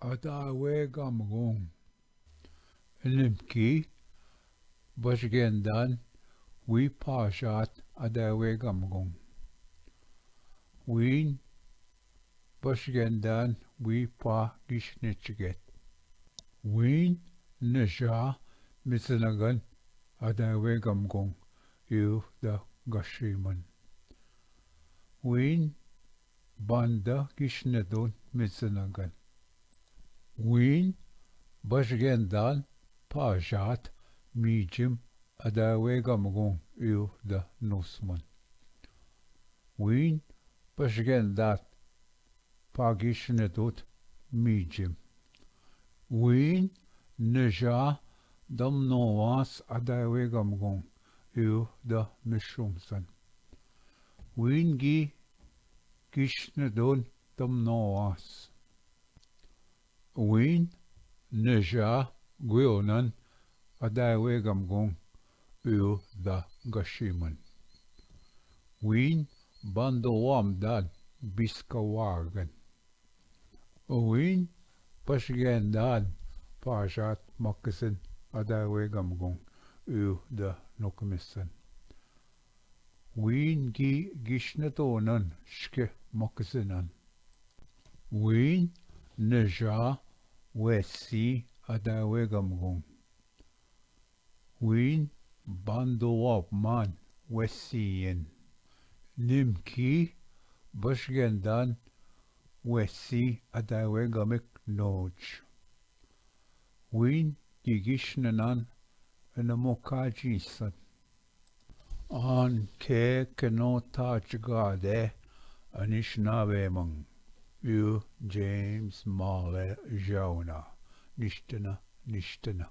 Adawe gamgong. Nimki bashgendan we pashat adawe gamgong. Ween bashgendan we pa gishnitchiget. Ween nisha mitsinagan adawe gamgong you the gashiman. Ween banda gishnedun mitsinagan. Ween bashgendan pashat mijim adawe gamgong you the nusman. Ween bashgendat pagishnedut mijim. Ween nisha dam noas adawe gamgong you the mishumsan. Ween gi gishnedun dam noas. Ween nisha guyonan adawe gamgong you the gashiman. Ween bando wamdad biskawagan. Ween pashgendan pashat makasin adawe gamgong you the nokmisan. Ween gi gishnetonan shke makasinan. Ween nisha wesi adawe gamgong. Ween bando wapman wesiyen. Nimki bashgendan wesi adawe gamik noj. Ween gigishnanan enamokajisan. An ke kenotajgade anishnavemang. You James Male Jonah. Nishtana.